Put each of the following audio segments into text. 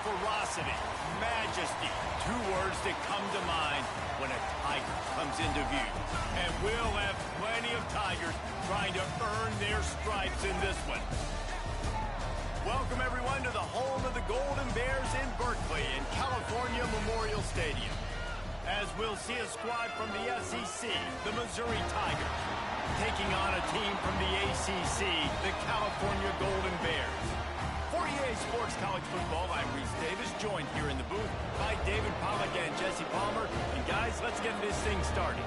ferocity, majesty, two words that come to mind when a tiger comes into view. And we'll have plenty of tigers trying to earn their stripes in this one. Welcome, everyone, to the home of the Golden Bears in Berkeley in California Memorial Stadium. As we'll see a squad from the SEC, the Missouri Tigers, taking on a team from the ACC, the California Golden Bears. For EA Sports College Football, I'm Reese Davis, joined here in the booth by David Pollack and Jesse Palmer. And guys, let's get this thing started.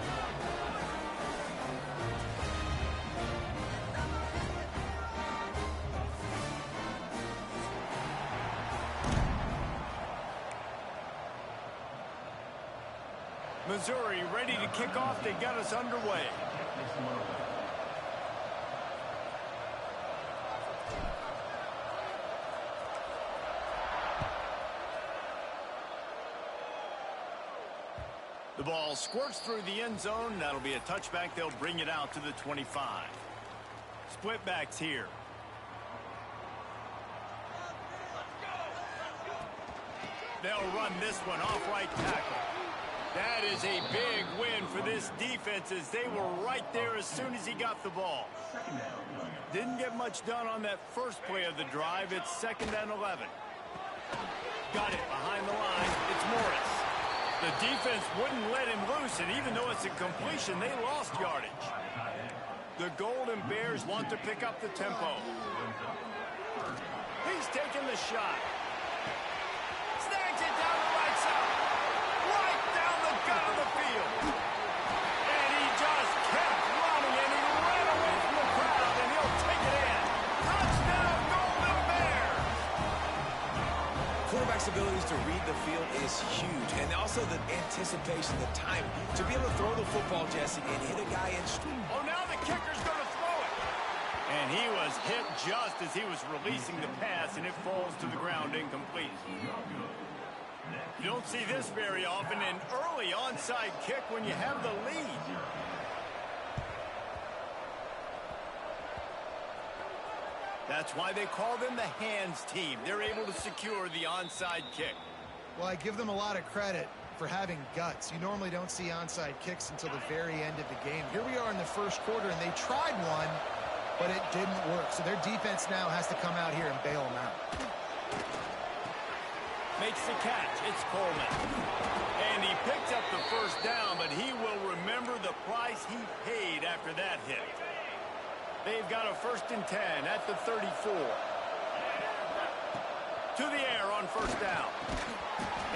Missouri ready to kick off. They got us underway. The ball squirts through the end zone. That'll be a touchback. They'll bring it out to the 25. Split backs here. They'll run this one off right tackle. That is a big win for this defense as they were right there as soon as he got the ball. Didn't get much done on that first play of the drive. It's 2nd and 11. Got it behind the line. It's Morris. The defense wouldn't let him loose, and even though it's a completion, they lost yardage. The Golden Bears want to pick up the tempo. He's taking the shot. Snags it down the right side. Right down the gut of the field. And he just kept running, and he ran away from the crowd, and he'll take it in. Touchdown, Golden Bears! Quarterback's abilities to read the field is huge, and also the anticipation, the time to be able to throw the football, Jesse, and hit a guy in stream. Oh, now the kicker's going to throw it. And he was hit just as he was releasing the pass, and it falls to the ground incomplete. You don't see this very often, an early onside kick when you have the lead. That's why they call them the hands team. They're able to secure the onside kick. Well, I give them a lot of credit for having guts. You normally don't see onside kicks until the very end of the game. Here we are in the first quarter, and they tried one, but it didn't work. So their defense now has to come out here and bail them out. Makes the catch. It's Coleman. And he picks up the first down, but he will remember the price he paid after that hit. They've got a 1st and 10 at the 34. To the air on 1st down.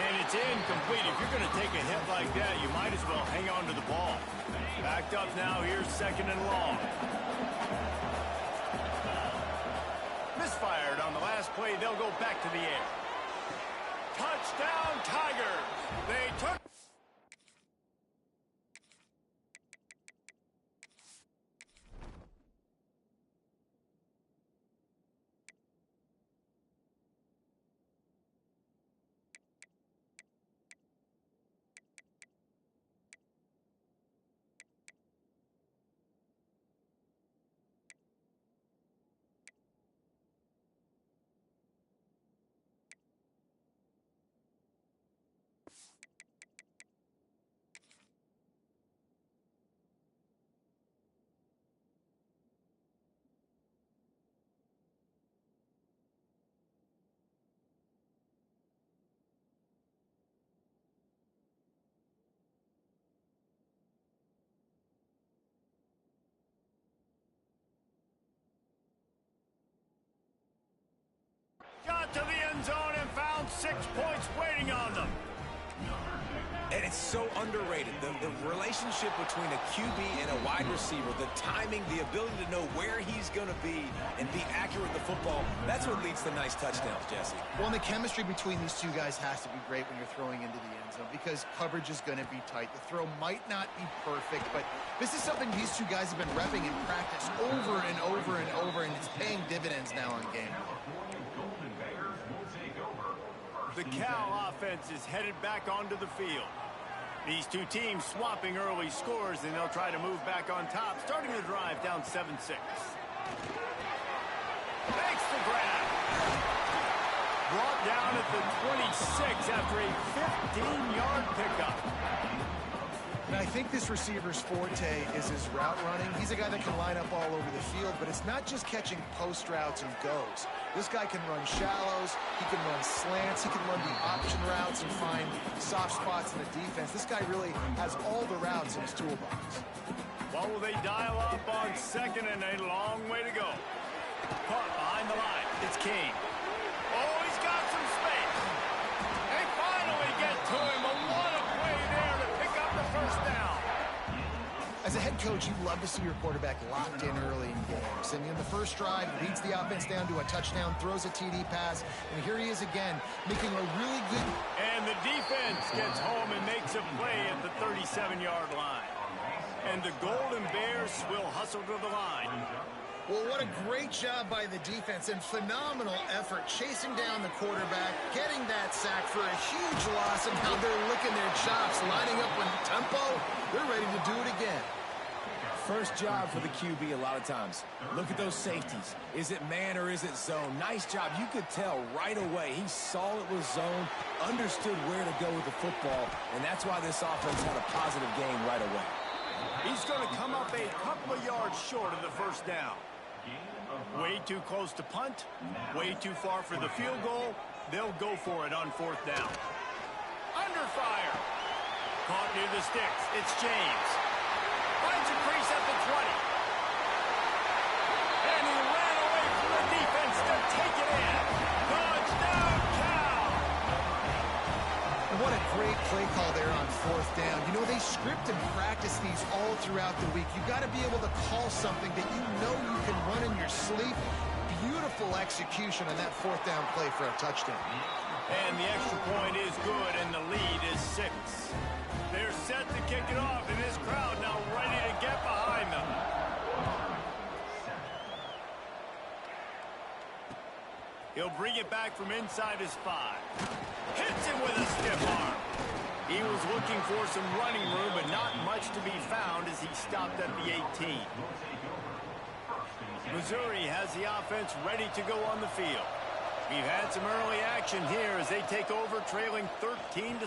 And it's incomplete. If you're going to take a hit like that, you might as well hang on to the ball. Backed up now. Here's 2nd and long. Misfired on the last play. They'll go back to the air. Touchdown, Tigers! They took... Got to the end zone and found 6 points waiting on them. And it's so underrated. The relationship between a QB and a wide receiver, the timing, the ability to know where he's going to be and be accurate with the football, that's what leads to nice touchdowns, Jesse. Well, and the chemistry between these two guys has to be great when you're throwing into the end zone because coverage is going to be tight. The throw might not be perfect, but this is something these two guys have been repping in practice over and over and over, and it's paying dividends now on game. The Cal offense is headed back onto the field. These two teams swapping early scores, and they'll try to move back on top, starting the drive down 7-6. Makes the grab. brought down at the 26 after a 15-yard pickup. And I think this receiver's forte is his route running. He's a guy that can line up all over the field, but it's not just catching post routes and goes. This guy can run shallows, he can run slants, he can run the option routes and find soft spots in the defense. This guy really has all the routes in his toolbox. What will they dial up on second and a long way to go? Caught behind the line. It's King. Oh, he's got some space. They finally get to him. A what a play there to pick up the first down. As a head coach, you love to see your quarterback locked in early in games. And in the first drive, leads the offense down to a touchdown, throws a TD pass, and here he is again, making a really good... And the defense gets home and makes a play at the 37-yard line. And the Golden Bears will hustle to the line. Well, what a great job by the defense and phenomenal effort chasing down the quarterback, getting that sack for a huge loss, and now they're licking their chops, lining up with tempo. They're ready to do it again. First job for the QB a lot of times. Look at those safeties. Is it man or is it zone? Nice job. You could tell right away. He saw it was zone, understood where to go with the football, and that's why this offense had a positive game right away. He's going to come up a couple of yards short of the first down. Way too close to punt, way too far for the field goal. They'll go for it on fourth down. Under fire. Caught near the sticks. It's James. Finds a crease at the 20. And he ran away from the defense to take it in. Touchdown, Cal. What a great play call there on fourth down. You know, they script and practice these all throughout the week. You've got to be able to call something that you know you can run in your sleep. Beautiful execution on that fourth down play for a touchdown. And the extra point is good, and the lead is 6. They're set to kick it off, and this crowd now ready to get behind them. He'll bring it back from inside his 5. Hits him with a stiff arm. He was looking for some running room, but not much to be found as he stopped at the 18. Missouri has the offense ready to go on the field. We've had some early action here as they take over, trailing 13-7.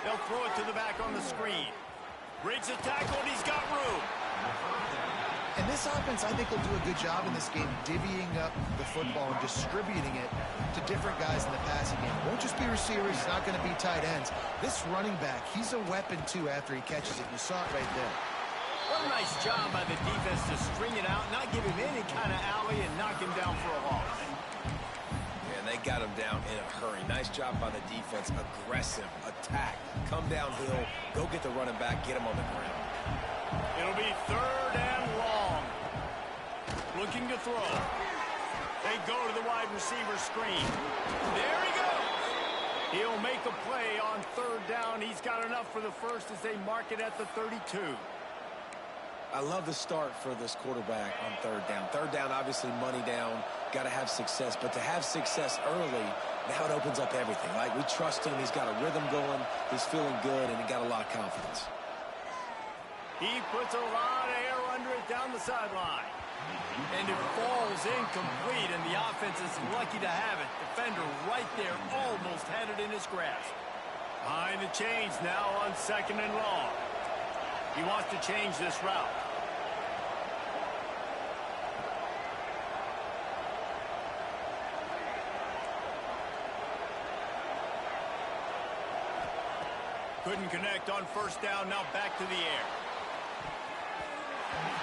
They'll throw it to the back on the screen. Breaks a tackle, and he's got room. And this offense, I think, will do a good job in this game divvying up the football and distributing it to different guys in the passing game. It won't just be receivers. It's not going to be tight ends. This running back, he's a weapon, too, after he catches it. You saw it right there. What a nice job by the defense to string it out, not give him any kind of alley, and knock him down for a loss. And they got him down in a hurry. Nice job by the defense. Aggressive, attack, come downhill, go get the running back, get him on the ground. It'll be third and long. Looking to throw. They go to the wide receiver screen. There he goes. He'll make a play on third down. He's got enough for the first as they mark it at the 32. I love the start for this quarterback on third down. Third down, obviously money down, got to have success. But to have success early, now it opens up everything. Like, we trust him. He's got a rhythm going. He's feeling good, and he got a lot of confidence. He puts a lot of air under it down the sideline. And it falls incomplete, and the offense is lucky to have it. Defender right there almost had it in his grasp. Behind the chains now on second and long. He wants to change this route. Couldn't connect on first down, now back to the air.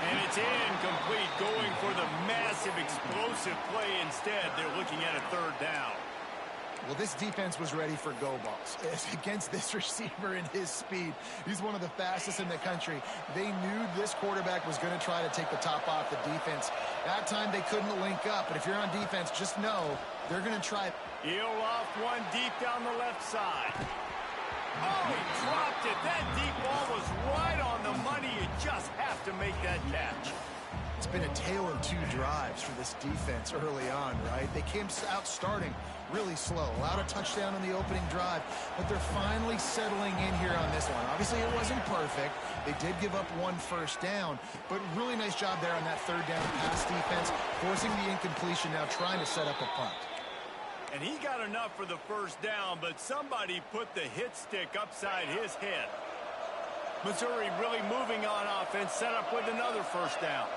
And it's incomplete, going for the massive explosive play instead. They're looking at a third down. Well, this defense was ready for go balls. Against this receiver and his speed, he's one of the fastest in the country. They knew this quarterback was going to try to take the top off the defense. That time they couldn't link up, but if you're on defense, just know they're going to try. He'll loft one deep down the left side. Oh, he dropped it. That deep ball was right on the money. You just have to make that catch. It's been a tale of two drives for this defense early on, right? They came out starting really slow. Allowed a touchdown on the opening drive, but they're finally settling in here on this one. Obviously, it wasn't perfect. They did give up one first down, but really nice job there on that third down pass defense, forcing the incompletion, now trying to set up a punt. And he got enough for the first down, but somebody put the hit stick upside his head. Missouri really moving on offense, set up with another first down.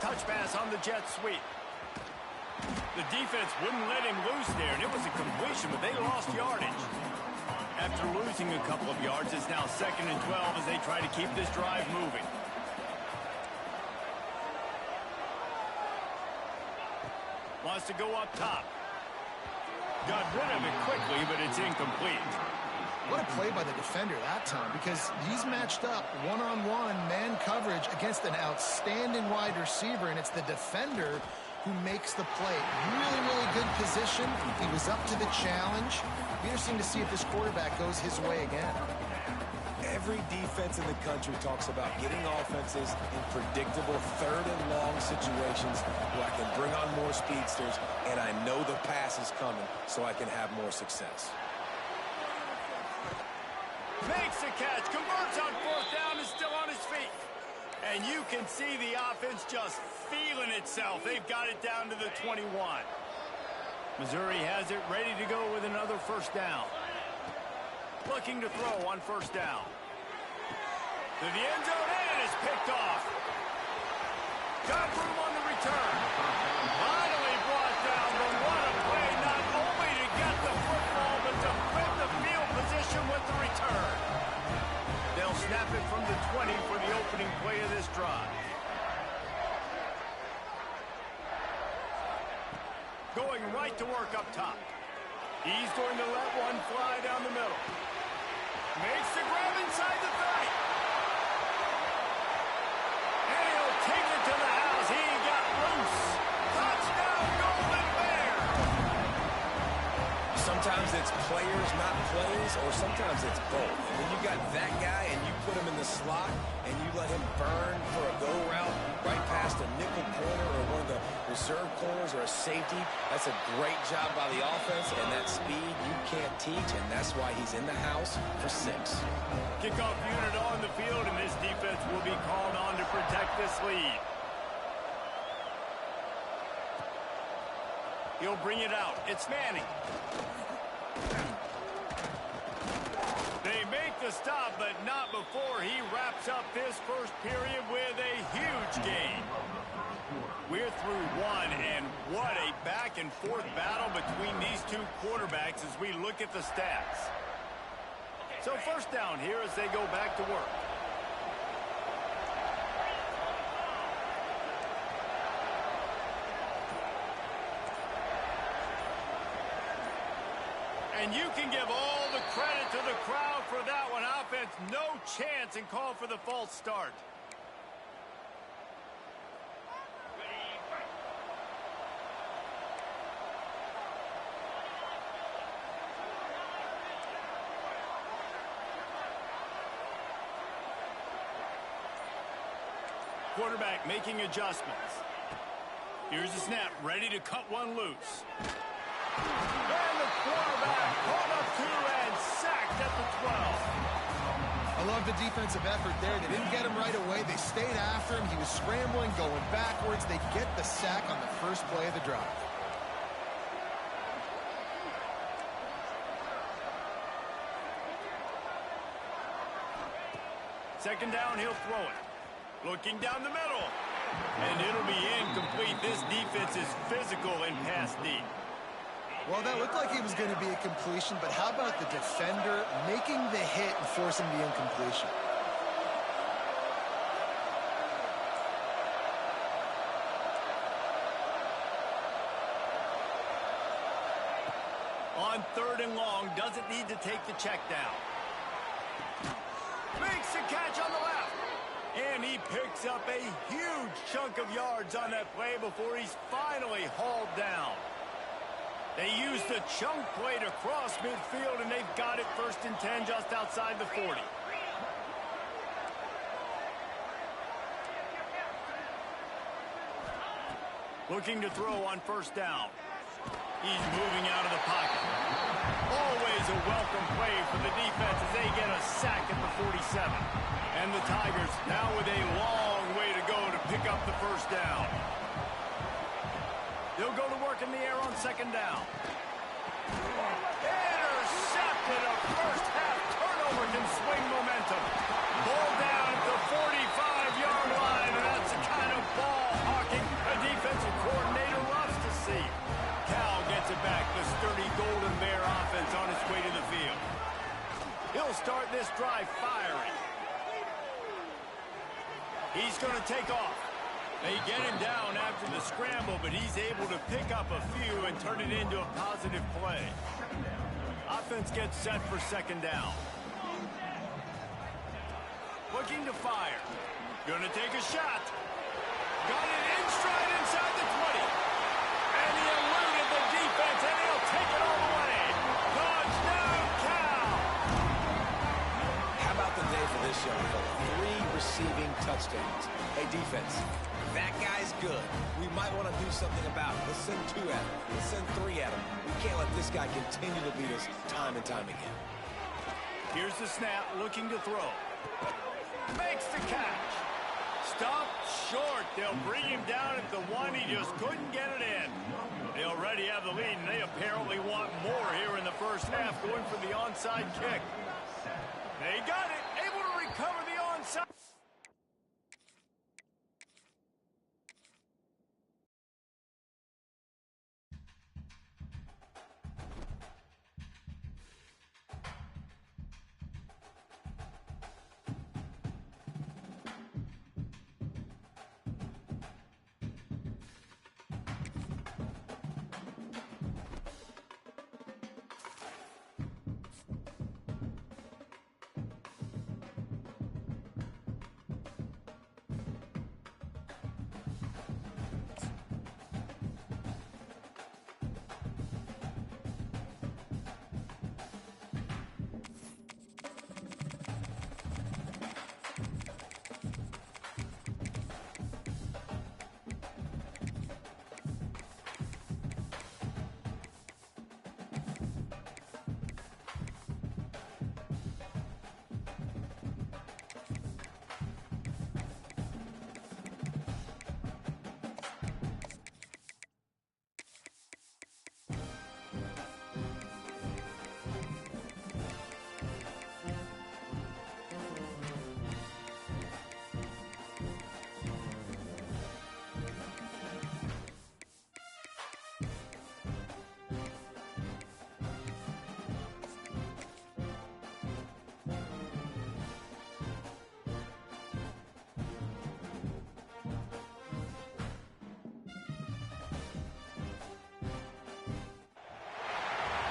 Touch pass on the jet sweep. The defense wouldn't let him loose there, and it was a completion, but they lost yardage. After losing a couple of yards, it's now 2nd and 12 as they try to keep this drive moving. Wants to go up top. Got rid of it quickly, but it's incomplete. What a play by the defender that time, because he's matched up one-on-one man coverage against an outstanding wide receiver, and it's the defender who makes the play. Really, really good position. He was up to the challenge. Be interesting to see if this quarterback goes his way again. Every defense in the country talks about getting offenses in predictable 3rd and long situations where I can bring on more speedsters, and I know the pass is coming, so I can have more success. Makes the catch, converts on 4th down, is still on his feet. And you can see the offense just feeling itself. They've got it down to the 21. Missouri has it ready to go with another first down. Looking to throw on first down. To the end zone, and is picked off. Got room on the return. Finally brought down, but what a play, not only to get the football, but to flip the field position with the return. They'll snap it from the 20 for the opening play of this drive. Going right to work up top. He's going to let one fly down the middle. Makes the grab inside the 30. And he'll take it to the house. He got loose. Touchdown, Golden Bear. Sometimes it's players, not plays, or sometimes it's both. And when you got that guy and you put him in the slot and you let him burn for a go route right past a nickel corner or one of the reserve corners or a safety, that's a great job by the offense, and that speed you can't teach, and that's why he's in the house for 6. Kickoff unit on the field, and this defense will be called on to protect this lead. He'll bring it out. It's Manning. They make the stop, but not before he wraps up this first period with a huge gain. We're through one, and what a back-and-forth battle between these two quarterbacks as we look at the stats. So first down here as they go back to work. And you can give all the credit to the crowd for that one. Offense, no chance, and call for the false start. Quarterback making adjustments. Here's the snap, ready to cut one loose. And the quarterback caught up to and sacked at the 12. I love the defensive effort there. They didn't get him right away. They stayed after him. He was scrambling, going backwards. They get the sack on the first play of the drive. Second down, he'll throw it. Looking down the middle. And it'll be incomplete. This defense is physical and pass deep. Well, that looked like it was going to be a completion, but how about the defender making the hit and forcing the incompletion? On 3rd and long, doesn't need to take the check down. Makes the catch on the left. And he picks up a huge chunk of yards on that play before he's finally hauled down. They used the chunk play to cross midfield, and they've got it 1st and 10 just outside the 40. Looking to throw on first down. He's moving out of the pocket. Always a welcome play for the defense as they get a sack at the 47. And the Tigers now with a long way to go to pick up the first down. They'll go to work in the air on second down. Intercepted. A first-half turnover can swing momentum. Ball down at the 45-yard line, and that's the kind of ball hawking a defensive coordinator loves to see. Cal gets it back. The sturdy Golden Bear offense on its way to the field. He'll start this drive firing. He's going to take off. They get him down after the scramble, but he's able to pick up a few and turn it into a positive play. Offense gets set for second down. Looking to fire. Going to take a shot. Got it in stride inside the 20. And he eluded the defense, and he'll take it all the way. Touchdown, Cal! How about the day for this young fella? 3 receiving touchdowns. Hey, defense, that guy's good. We might want to do something about it. Let's send 2 at him. Let's send 3 at him. We can't let this guy continue to beat us time and time again. Here's the snap, looking to throw. Makes the catch. Stopped short. They'll bring him down at the 1. He just couldn't get it in. They already have the lead, and they apparently want more here in the first half, going for the onside kick. They got it. Able to recover the onside.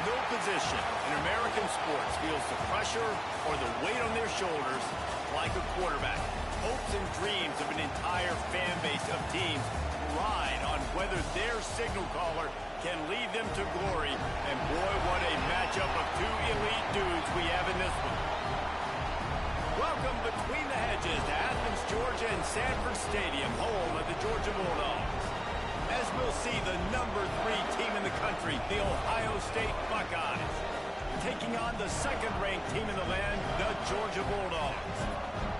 No position in American sports feels the pressure or the weight on their shoulders like a quarterback. Hopes and dreams of an entire fan base of teams ride on whether their signal caller can lead them to glory. And boy, what a matchup of 2 elite dudes we have in this one. Welcome between the hedges to Athens, Georgia and Sanford Stadium, home of the Georgia Bulldogs. As we'll see, the number 3 team in the country, the Ohio State Buckeyes, taking on the second-ranked team in the land, the Georgia Bulldogs.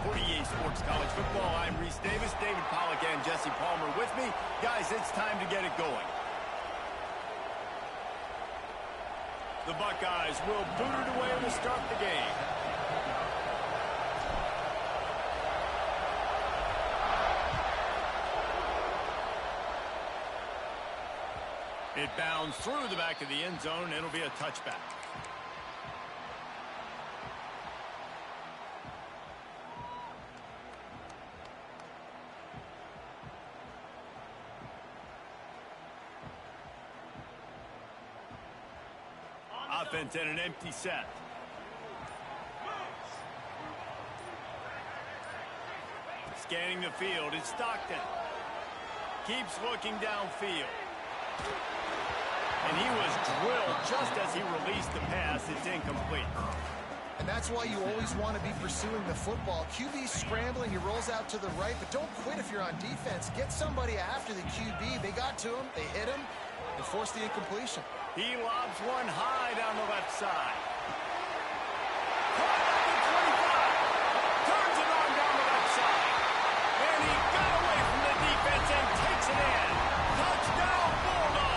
For EA Sports College Football, I'm Reese Davis, David Pollack and Jesse Palmer with me. Guys, it's time to get it going. The Buckeyes will boot it away to start the game. It bounds through the back of the end zone. It'll be a touchback. Offense in an empty set. Scanning the field, it's Stockton. Keeps looking downfield. And he was drilled just as he released the pass. It's incomplete. And that's why you always want to be pursuing the football. QB's scrambling, he rolls out to the right, but don't quit if you're on defense. Get somebody after the QB. They got to him, they hit him, and forced the incompletion. He lobs one high down the left side. Caught at the 25. Turns it on down the left side. And he got away from the defense and takes it in. Touchdown, Bulldogs.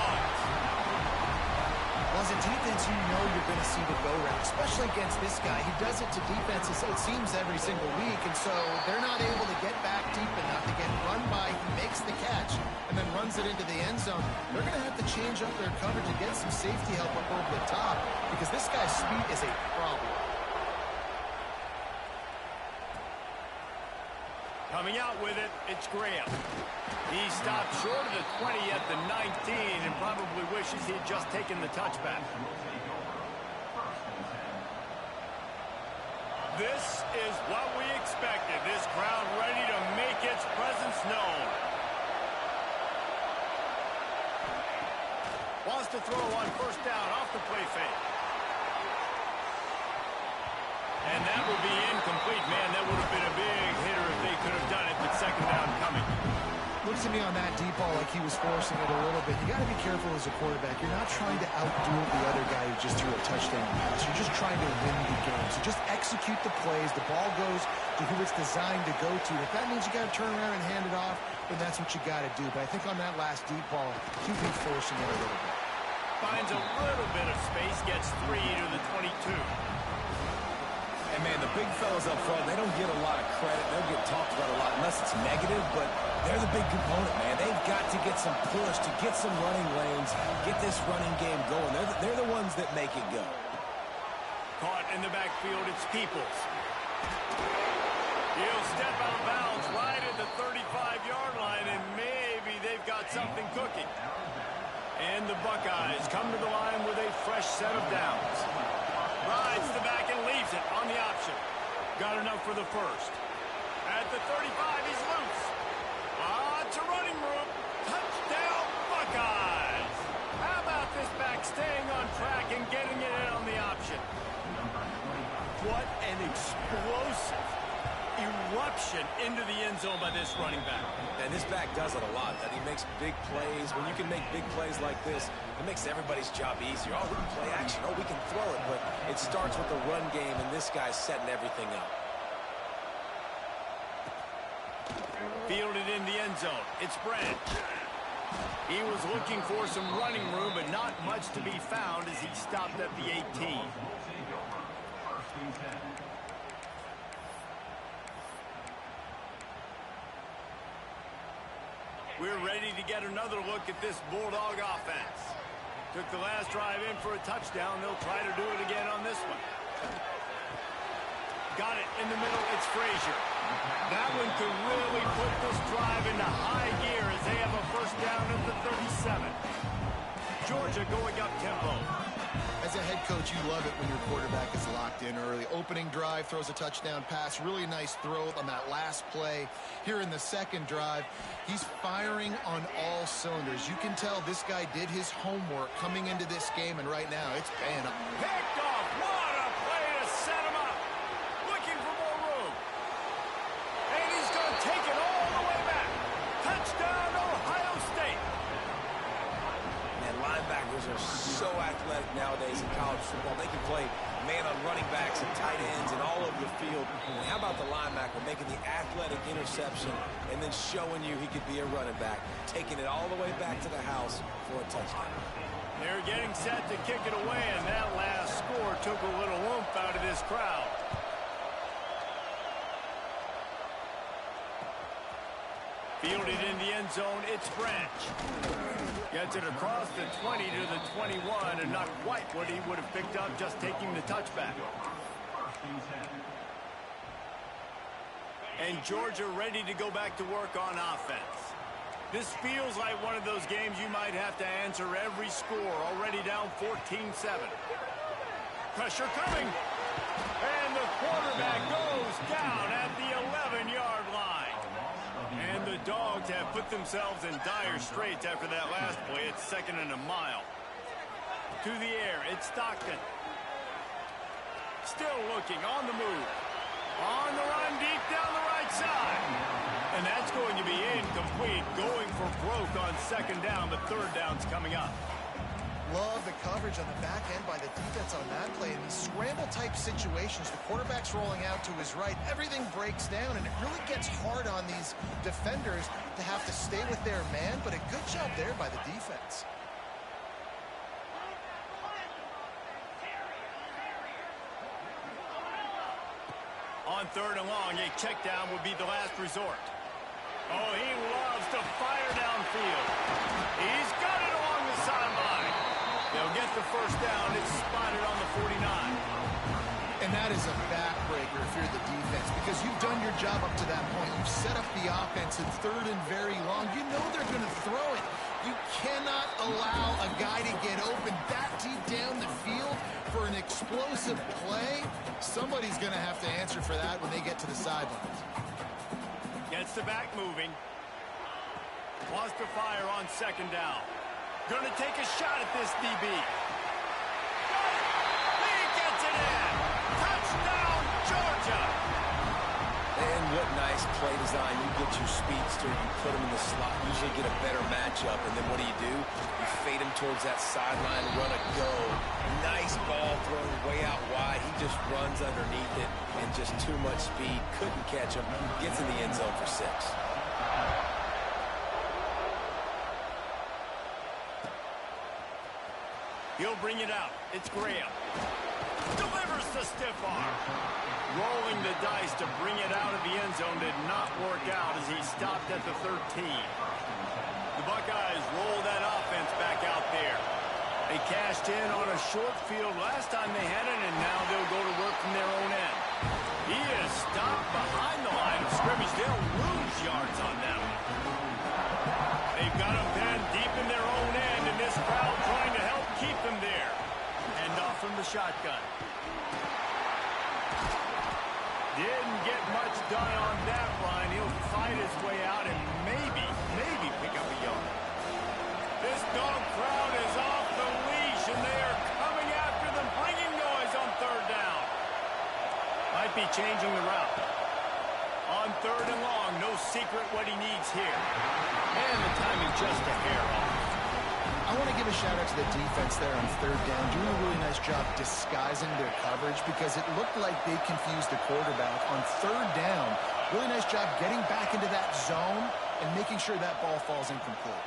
offense, you know you're going to see the go route, especially against this guy. He does it to defenses, it seems, every single week, and so they're not able to get back deep enough to get run by. He makes the catch and then runs it into the end zone. They're going to have to change up their coverage and get some safety help up over the top because this guy's speed is a problem. Coming out with it, it's Graham. He stopped short of the 20 at the 19 and probably wishes he had just taken the touchback. This is what we expected. This crowd ready to make its presence known. Wants to throw on first down off the play fake. And that will be incomplete. Man, that would have been a big hitter if they could have done it, but second down coming. Looks to me on that deep ball like he was forcing it a little bit. You got to be careful as a quarterback. You're not trying to outduel the other guy who just threw a touchdown pass. You're just trying to win the game. So just execute the plays. The ball goes to who it's designed to go to. If that means you got to turn around and hand it off, then that's what you got to do. But I think on that last deep ball, he'd be forcing it a little bit. Finds a little bit of space, gets 3 to the 22. And, man, the big fellas up front, they don't get a lot of credit. They don't get talked about a lot unless it's negative, but they're the big component, man. They've got to get some push, to get some running lanes, get this running game going. They're the ones that make it go. Caught in the backfield, it's Peoples. He'll step out of bounds right at the 35-yard line, and maybe they've got something cooking. And the Buckeyes come to the line with a fresh set of downs. Rides the back and leaves it on the option. Got enough for the first. At the 35, he's loose. To running room. Touchdown, Buckeyes. How about this back staying on track and getting it in on the option? What an explosive eruption into the end zone by this running back. And this back does it a lot, that he makes big plays. When you can make big plays like this, it makes everybody's job easier. Oh, we can play action. Oh, we can throw it. But it starts with the run game, and this guy's setting everything up. Fielded in the end zone. It's Branch. He was looking for some running room, but not much to be found as he stopped at the 18. We're ready to get another look at this Bulldog offense. Took the last drive in for a touchdown. They'll try to do it again on this one. Got it in the middle. It's Frazier. That one could really put this drive into high gear as they have a first down at the 37. Georgia going up tempo. As a head coach, you love it when your quarterback is locked in early. Opening drive, throws a touchdown pass. Really nice throw on that last play. Here in the second drive, he's firing on all cylinders. You can tell this guy did his homework coming into this game, and right now it's paying off. Picked off. What a play to set him up. Looking for more room. And he's going to take it all the way back. Touchdown, Ohio State. And linebackers are so athletic nowadays in college football. They can play man on running backs and tight ends and all over the field. And how about the linebacker making the athletic interception and then showing you he could be a running back, taking it all the way back to the house for a touchdown. They're getting set to kick it away, and that last score took a little oomph out of this crowd. Fielded in the end zone, it's Branch. Gets it across the 20 to the 21, and not quite what he would have picked up just taking the touchback. And Georgia ready to go back to work on offense. This feels like one of those games you might have to answer every score, already down 14-7. Pressure coming. And the quarterback goes down at the 11-yard line. And the Dogs have put themselves in dire straits after that last play. It's second and a mile. To the air, it's Stockton. Still looking, on the move. On the run, deep down the right side. And that's going to be incomplete. Going for broke on second down, but third down's coming up. Love the coverage on the back end by the defense on that play. In these scramble-type situations, the quarterback's rolling out to his right. Everything breaks down, and it really gets hard on these defenders to have to stay with their man, but a good job there by the defense. On third and long, a check down would be the last resort. Oh, he loves to fire downfield. He's got it along the sideline. They'll get the first down. It's spotted on the 49. And that is a backbreaker if you're the defense, because you've done your job up to that point. You've set up the offense in third and very long. You know they're going to throw it. You cannot allow a guy to get open that deep down the field for an explosive play. Somebody's going to have to answer for that when they get to the sidelines. Gets the back moving. Wants to fire on second down. Going to take a shot at this DB. He gets it in. Touchdown, Georgia. And what nice play design. You get your speedster, you put him in the slot, usually get a better matchup, and then what do? You fade him towards that sideline, run a go. Nice ball thrown way out wide. He just runs underneath it, and just too much speed. Couldn't catch him. Gets in the end zone for 6. He'll bring it out. It's Graham. Delivers the stiff arm. Rolling the dice to bring it out of the end zone did not work out as he stopped at the 13. The Buckeyes roll that offense back out there. They cashed in on a short field last time they had it, and now they'll go to work from their own end. He is stopped behind the line of scrimmage. They'll lose yards on them. They've got him pinned deep in their own end, and this crowd trying to help keep them there. And off from the shotgun. Didn't get much done on that line. He'll fight his way out and maybe pick up a yard. This dog crowd is off the leash, and they are coming after them, bringing noise on third down. Might be changing the route. On third and long, no secret what he needs here. And the timing just a hair off. I want to give a shout out to the defense there on third down, doing a really nice job disguising their coverage because it looked like they confused the quarterback on third down. Really nice job getting back into that zone and making sure that ball falls incomplete.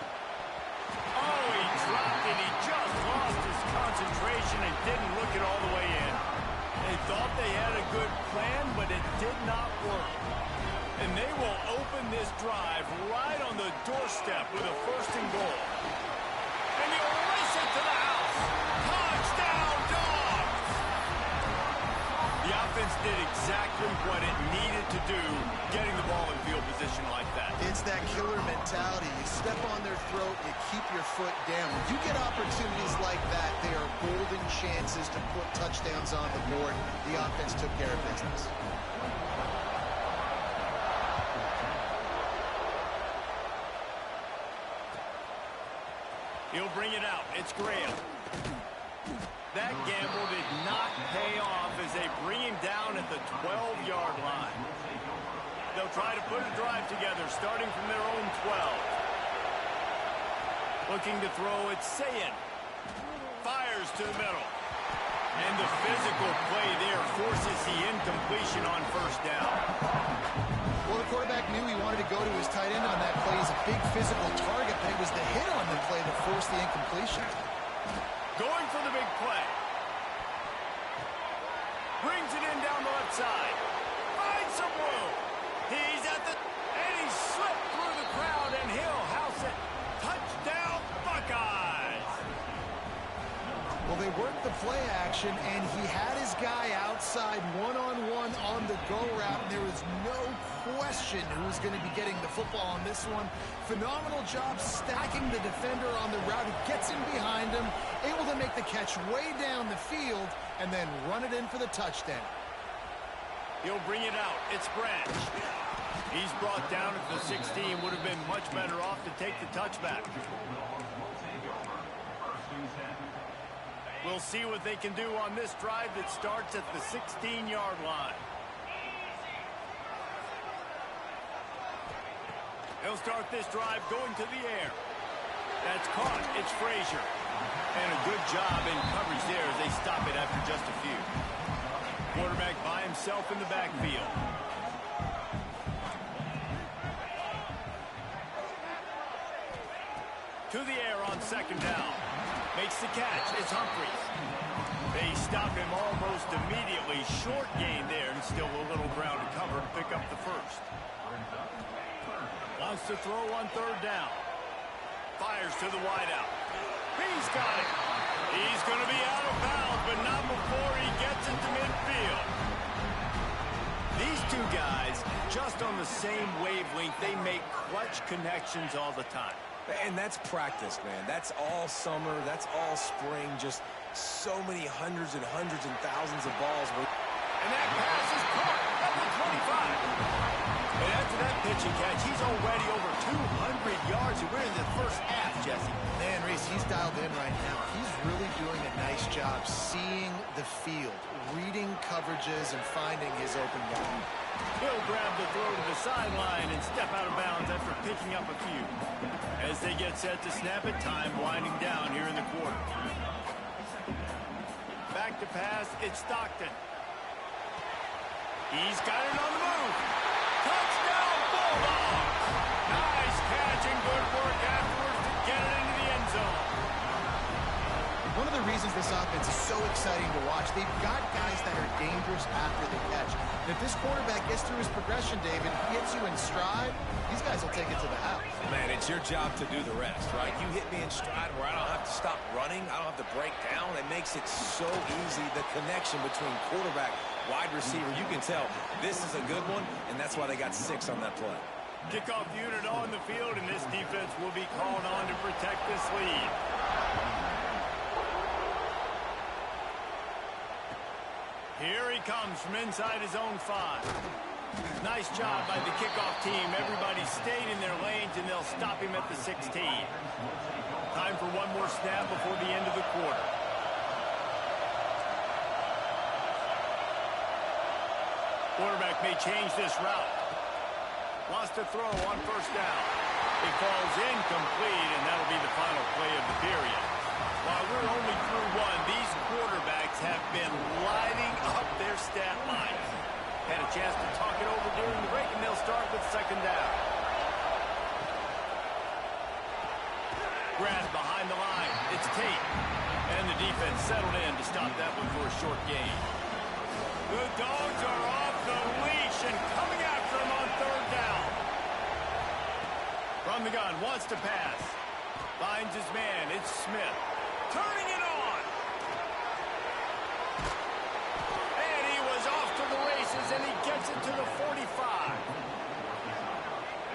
Oh, he dropped it. He just lost his concentration and didn't look it all the way in. They thought they had a good plan, but it did not work. And they will open this drive right on the doorstep with a first and goal. And he'll race it to the house. Touchdown, Dogs! The offense did exactly what it needed to do, getting the ball in field position like that. It's that killer mentality. You step on their throat, you keep your foot down. When you get opportunities like that, they are golden chances to put touchdowns on the board. The offense took care of business. He'll bring it out. It's Graham. That gamble did not pay off as they bring him down at the 12-yard line. They'll try to put a drive together, starting from their own 12. Looking to throw, it's Sayin. Fires to the middle. And the physical play there forces the incompletion on first down. Well, the quarterback knew he wanted to go to his tight end on that play. He's a big physical target, but it was the hit on the play that forced the incompletion. Going for the big play. Brings it in down the left side. Finds some room. He's at the... And he slipped through the crowd, and he'll house it. Touchdown, Buckeyes! Well, they worked the play action, and he had his guy outside one-on-one on the go route, and there was no question who was going to be getting the football on this one. Phenomenal job stacking the defender on the route. He gets in behind him, able to make the catch way down the field, and then run it in for the touchdown. He'll bring it out. It's Branch. He's brought down at the 16. Would have been much better off to take the touchback. We'll see what they can do on this drive that starts at the 16-yard line. They'll start this drive going to the air. That's caught. It's Frazier. And a good job in coverage there as they stop it after just a few. Quarterback by himself in the backfield. To the air on second down. Makes the catch. It's Humphries. They stop him almost almost immediately. Short gain there, and still a little ground to cover to pick up the first. Wants to throw on third down. Fires to the wideout. He's got it. He's going to be out of bounds, but not before he gets it to midfield. These two guys, just on the same wavelength, they make clutch connections all the time. And that's practice, man. That's all summer. That's all spring. Just so many hundreds and thousands of balls. And that pass is caught at the 25. And after that pitch and catch, he's already over 200 yards. And we're in the first half, Jesse. Man, Reese, he's dialed in right now. He's really doing a nice job seeing the field, reading coverages, and finding his open guy. He'll grab the throw to the sideline and step out of bounds after picking up a few. As they get set to snap it, time winding down here in the quarter. Back to pass, it's Stockton. He's got it on the move. Touchdown, Bulldogs! Nice catch and good work afterwards to get it into the end zone. One of the reasons this offense is so exciting to watch, they've got guys that are dangerous after the catch. And if this quarterback gets through his progression, David, hits you in stride, these guys will take it to the house. Man, it's your job to do the rest, right? You hit me in stride where I don't have to stop running. I don't have to break down. It makes it so easy, the connection between quarterback, wide receiver. You can tell this is a good one, and that's why they got 6 on that play. Kickoff unit on the field, and this defense will be called on to protect this lead. Here he comes from inside his own 5. Nice job by the kickoff team. Everybody stayed in their lanes, and they'll stop him at the 16. Time for one more snap before the end of the quarter. Quarterback may change this route. Wants to throw on first down. It falls incomplete, and that'll be the final play of the period. While we're only through one, these quarterbacks have been lighting up their stat lines. Had a chance to talk it over during the break, and they'll start with second down. Grab behind the line. It's Tate. And the defense settled in to stop that one for a short gain. The Dogs are off the leash and coming after him on third down. From the gun, wants to pass. Finds his man. It's Smith. Turning it on. And he was off to the races, and he gets it to the 45.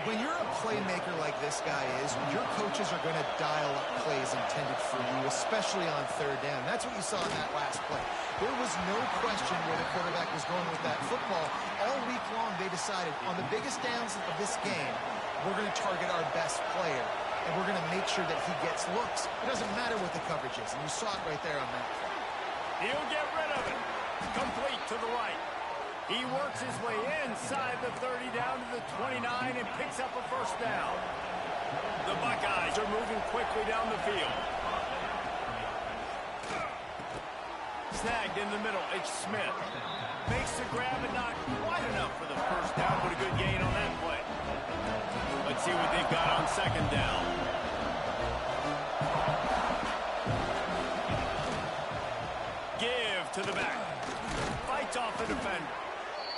When you're a playmaker like this guy is, your coaches are going to dial up plays intended for you, especially on third down. That's what you saw in that last play. There was no question where the quarterback was going with that football. All week long, they decided on the biggest downs of this game, we're going to target our best player, and we're going to make sure that he gets looks. It doesn't matter what the coverage is, and you saw it right there on that play. He'll get rid of it. Complete to the right. He works his way inside the 30 down to the 29 and picks up a first down. The Buckeyes are moving quickly down the field. Snagged in the middle. It's Smith. Makes the grab and not quite enough for the first down, but a good gain on that play. Let's see what they've got on second down. Give to the back. Fights off the defender.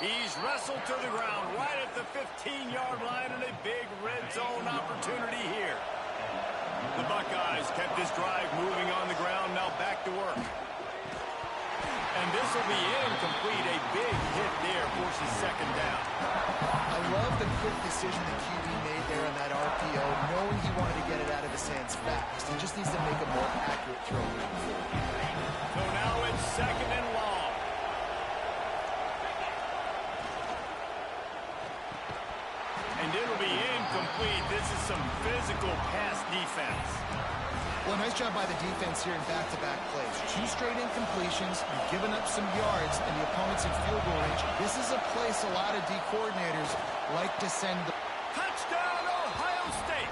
He's wrestled to the ground right at the 15-yard line, and a big red zone opportunity here. The Buckeyes kept this drive moving on the ground, now back to work. And this will be incomplete. A big hit there forces second down. I love the quick decision the QB made there on that RPO, knowing he wanted to get it out of his hands fast. He just needs to make a more accurate throw. So now it's second and long. And it'll be incomplete. This is some physical pass defense. Well, nice job by the defense here in back-to-back plays. 2 straight incompletions, you've given up some yards, and the opponent's in field goal range. This is a place a lot of D coordinators like to send. Touchdown, Ohio State.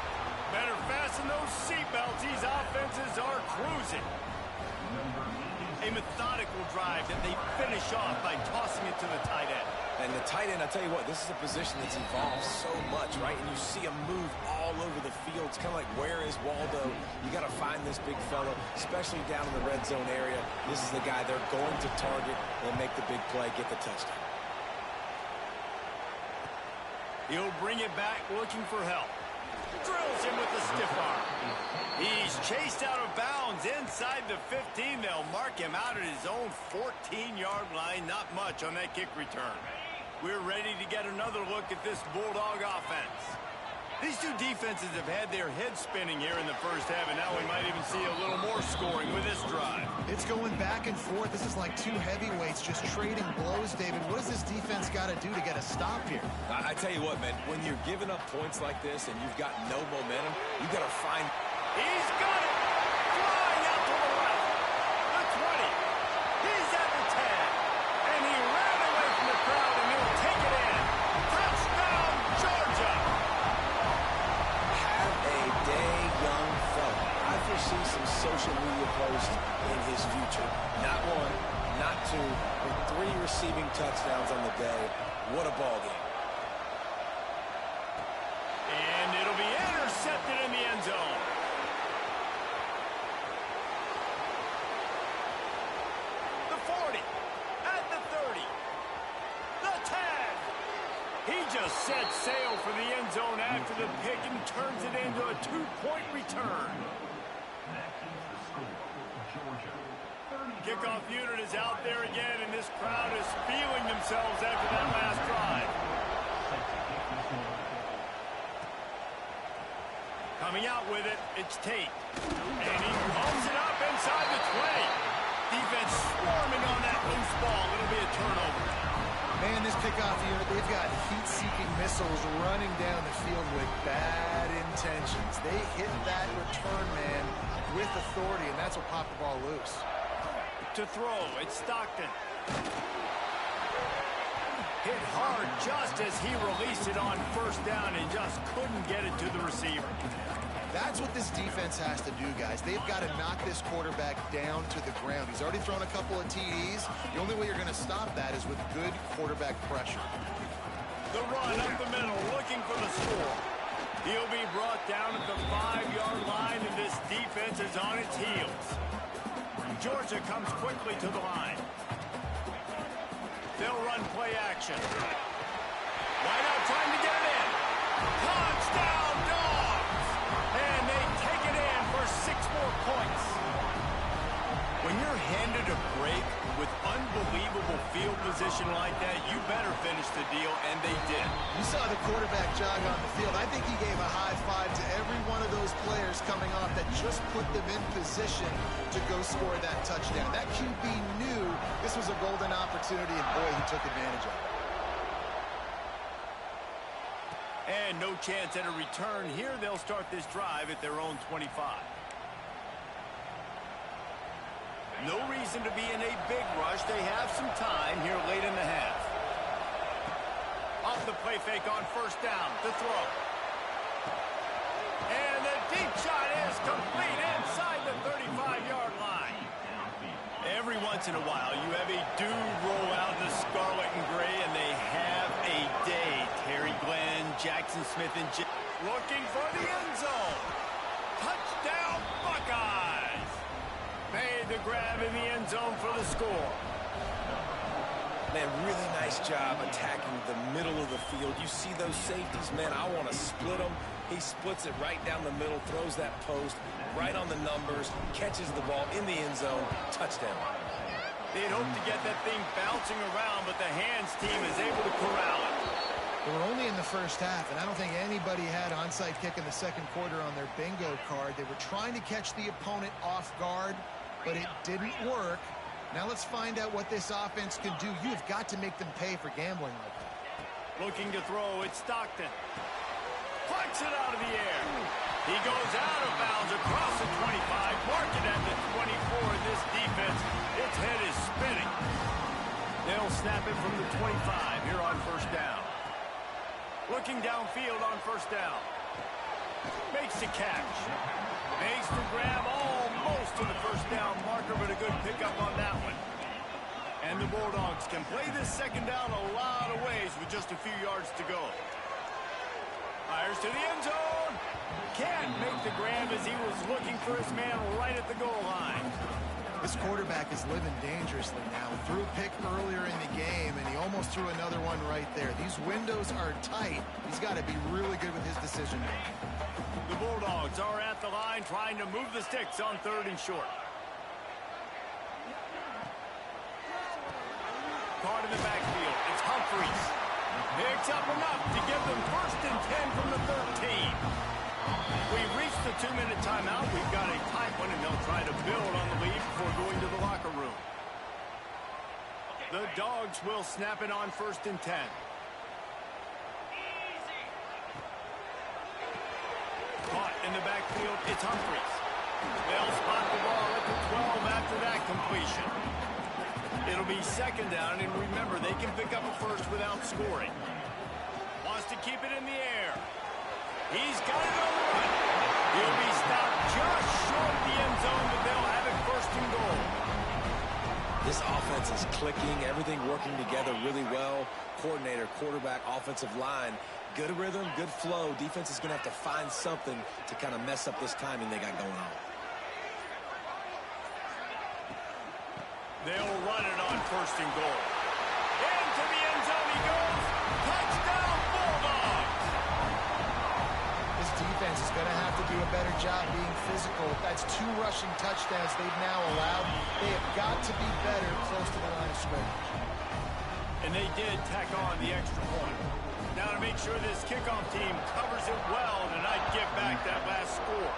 Better fasten those seatbelts. These offenses are cruising. A methodical drive that they finish off by tossing it to the tight end. And the tight end, I'll tell you what, this is a position that's evolved so much, right? And you see him move all over the field. It's kind of like, where is Waldo? You got to find this big fella, especially down in the red zone area. This is the guy they're going to target and make the big play, get the touchdown. He'll bring it back looking for help. Drills him with the stiff arm. He's chased out of bounds inside the 15. They'll mark him out at his own 14-yard line. Not much on that kick return. We're ready to get another look at this Bulldog offense. These two defenses have had their heads spinning here in the first half, and now we might even see a little more scoring with this drive. It's going back and forth. This is like two heavyweights just trading blows, David. What does this defense got to do to get a stop here? I tell you what, man, when you're giving up points like this and you've got no momentum, you got to find... He's got it! Flying out to the left. The 20. He's at the 10. And he ran away from the crowd, and he'll take it in. Touchdown, Georgia! Have a day, young fella. I foresee some social media posts in his future. Not one, not two, but 3 receiving touchdowns on the day. What a ball game. And it'll be intercepted in the end zone. The 40, at the 30, the 10. He just set sail for the end zone after the pick and turns it into a 2-point return. Kickoff unit is out there again, and this crowd is feeling themselves after that last drive. Coming out with it, it's Tate. And he pumps it up inside the 20. Defense swarming on that loose ball. It'll be a turnover. Man, this kickoff unit, they've got heat-seeking missiles running down the field with bad intentions. They hit that return man with authority, and that's what popped the ball loose. To throw, it's Stockton. Hit hard just as he released it on first down and just couldn't get it to the receiver. That's what this defense has to do, guys. They've got to knock this quarterback down to the ground. He's already thrown a couple of TDs. The only way you're going to stop that is with good quarterback pressure. The run up the middle, looking for the score. He'll be brought down at the 5-yard line, and this defense is on its heels. Georgia comes quickly to the line. They'll run play action. Wide out trying to get it in. Touchdown, Dogs! And they take it in for 6 more points. When you're handed a break with unbelievable field position like that, you better finish the deal, and they did. You saw the quarterback jog on the field. I think he gave a high five to every one of those players coming off that just put them in position to go score that touchdown. That QB knew this was a golden opportunity, and boy, he took advantage of it. And no chance at a return here. They'll start this drive at their own 25. No reason to be in a big rush. They have some time here late in the half. Off the play fake on first down. To throw. And the deep shot is complete inside the 35-yard line. Every once in a while, you have a dude roll out in the scarlet and gray, and they have a day. Terry Glenn, Jackson Smith, and looking for the end zone. Touchdown, Buckeyes! Made the grab in the end zone for the score. Man, really nice job attacking the middle of the field. You see those safeties, man, I want to split them. He splits it right down the middle, throws that post, right on the numbers, catches the ball in the end zone, touchdown. They'd hoped to get that thing bouncing around, but the hands team is able to corral it. They were only in the first half, and I don't think anybody had onside kick in the second quarter on their bingo card. They were trying to catch the opponent off guard, but it didn't work. Now let's find out what this offense can do. You've got to make them pay for gambling like that. Looking to throw, it's Stockton. Plucks it out of the air. He goes out of bounds across the 25, marked it at the 24. This defense, its head is spinning. They'll snap it from the 25 here on first down. Looking downfield on first down. Makes the catch. Makes the grab. Oh, close to the first down marker, but a good pickup on that one. And the Bulldogs can play this second down a lot of ways with just a few yards to go. Fires to the end zone. Can't make the grab as he was looking for his man right at the goal line. This quarterback is living dangerously now. Threw a pick earlier in the game, and he almost threw another one right there. These windows are tight. He's got to be really good with his decision-making. The Bulldogs are at the line trying to move the sticks on 3rd and short. Caught in the backfield. It's Humphries. Picks up enough to give them 1st and 10 from the 13. We've reached the 2-minute timeout. We've got a tight one, and they'll try to build on the lead before going to the locker room. The Dogs will snap it on 1st and 10. Caught in the backfield, it's Humphries. They'll spot the ball at the 12 after that completion. It'll be 2nd down, and remember, they can pick up a first without scoring. Wants to keep it in the air. He's got it on the run. He'll be stopped just short of the end zone, but they'll have it 1st and goal. This offense is clicking, everything working together really well. Coordinator, quarterback, offensive line. Good rhythm, good flow. Defense is going to have to find something to kind of mess up this timing they got going on. They'll run it on 1st and goal. Into the end zone he goes. Touchdown, Bulldogs! This defense is going to have to do a better job being physical. That's 2 rushing touchdowns they've now allowed. They have got to be better close to the line of scrimmage. And they did tack on the extra point. Now to make sure this kickoff team covers it well to not give back that last score.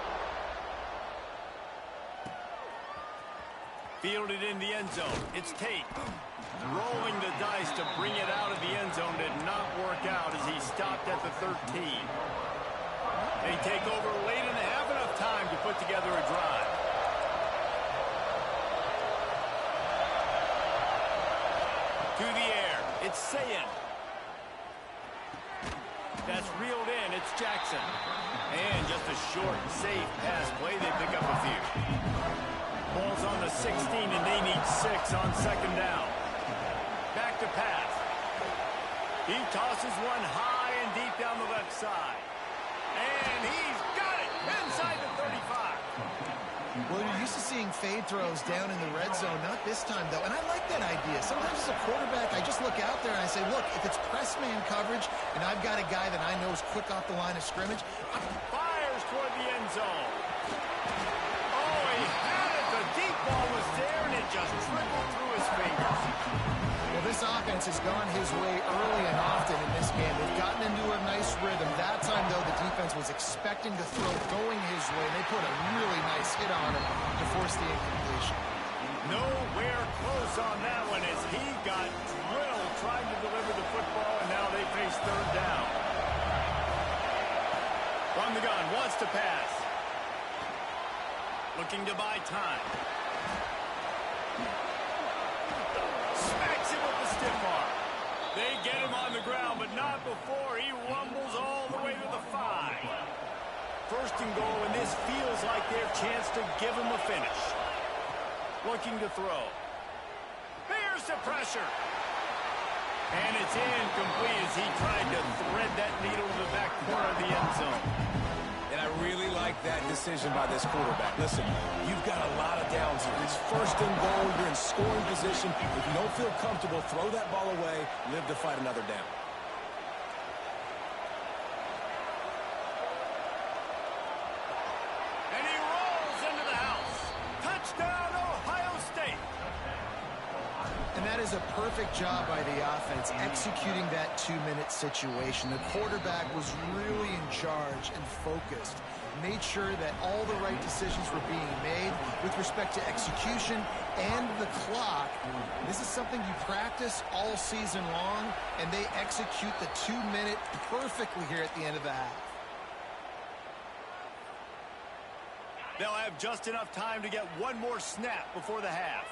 Fielded in the end zone. It's Tate. Rolling the dice to bring it out of the end zone did not work out as he stopped at the 13. They take over late in the half, enough time to put together a drive. To the air. It's Sayin. That's reeled in. It's Jackson. And just a short, safe pass play. They pick up a few. Ball's on the 16, and they need 6 on 2nd down. Back to pass. He tosses one high and deep down the left side. And he's got it inside the 35. Well, you're used to seeing fade throws down in the red zone. Not this time, though. And I like that idea. Sometimes as a quarterback, I just look out there and I say, look, if it's press man coverage and I've got a guy that I know is quick off the line of scrimmage. Fires toward the end zone. Oh, he had it. The deep ball was there, and it just trickled through his fingers. Well, this offense has gone his way early and often in this game. They've gotten into a nice rhythm. That time, though, the defense was expecting the throw going his way. They put a really nice hit on him to force the incompletion. Nowhere close on that one as he got drilled trying to deliver the football, and now they face 3rd down. From the gun, wants to pass. Looking to buy time. Smacks him with the stiff arm. They get him on the ground, but not before he rumbles all the way to the 5. 1st and goal, and this feels like their chance to give him a finish. Looking to throw. Here's the pressure. And it's incomplete as he tried to thread that needle to the back corner of the end zone. And I really like that decision by this quarterback. Listen, you've got a lot of downs here. It's 1st and goal. You're in scoring position. If you don't feel comfortable, throw that ball away. Live to fight another down. And he rolls into the house. Touchdown, Ohio State. And that is a perfect job by the offense, executing that 2-minute situation. The quarterback was really in charge and focused. Made sure that all the right decisions were being made with respect to execution and the clock. This is something you practice all season long, and they execute the 2-minute perfectly here at the end of the half. They'll have just enough time to get one more snap before the half.